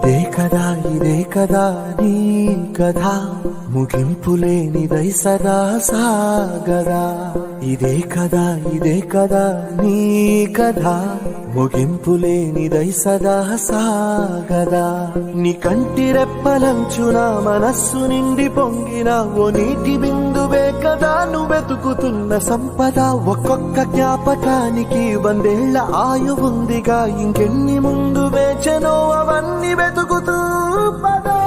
ఇదే కదా నీ కథ ముగింపులేనిదై సదా సాగదా. ఇదే కదా నీ కథ ముగింపులేనిదై సదా సాగదా. నీ కంటి రెప్పలంచున మనస్సు నిండి పొంగిన ఓ నీటి బిందువే కదా నువ్వెతుకుతున్న సంపద. ఒక్కొక్క జ్ఞాపకానికి 100 ఏళ్ల ఆయువుందిగా, ఇంకెన్ని ముందు వేచనో అవన్నీ వెతుకుతూ పదా.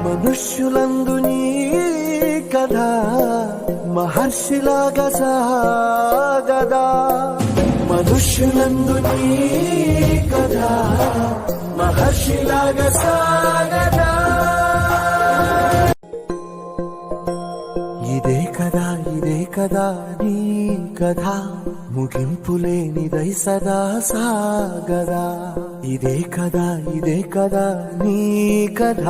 మనుష్యులందు నీ కథ మహర్షిలాగా సాగదా. మనుష్యులందు నీ కథ మహర్షిలాగా సాగదా. ఇదే కదా నీ కథ ముగింపులేనిదై సదా సాగదా. ఇదే కదా నీ కథ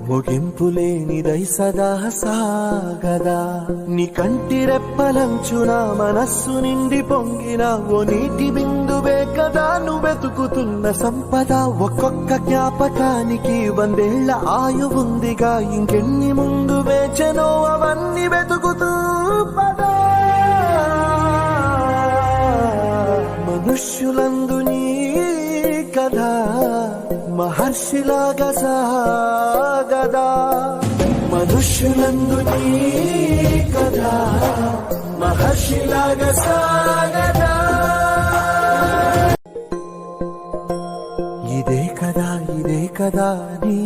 ముగింపులేనిదై సదా సాగదా. నీ కంటి రెప్పలంచున మనస్సు నిండి పొంగిన ఓ నీటి బిందువే కదా నువ్వెతుకుతున్న సంపద. ఒక్కొక్క జ్ఞాపకానికి 100 ఏళ్ల ఆయువుందిగా, ఇంకెన్ని ముందు వేచనో అవన్నీ వెతుకుతూ పదా. మనుష్యులందు నీ కథ మహర్షిలాగా సాగదా. మనుష్యులందు నీ కథ మహర్షిలాగా సాగదా. ఇదే కదా నీ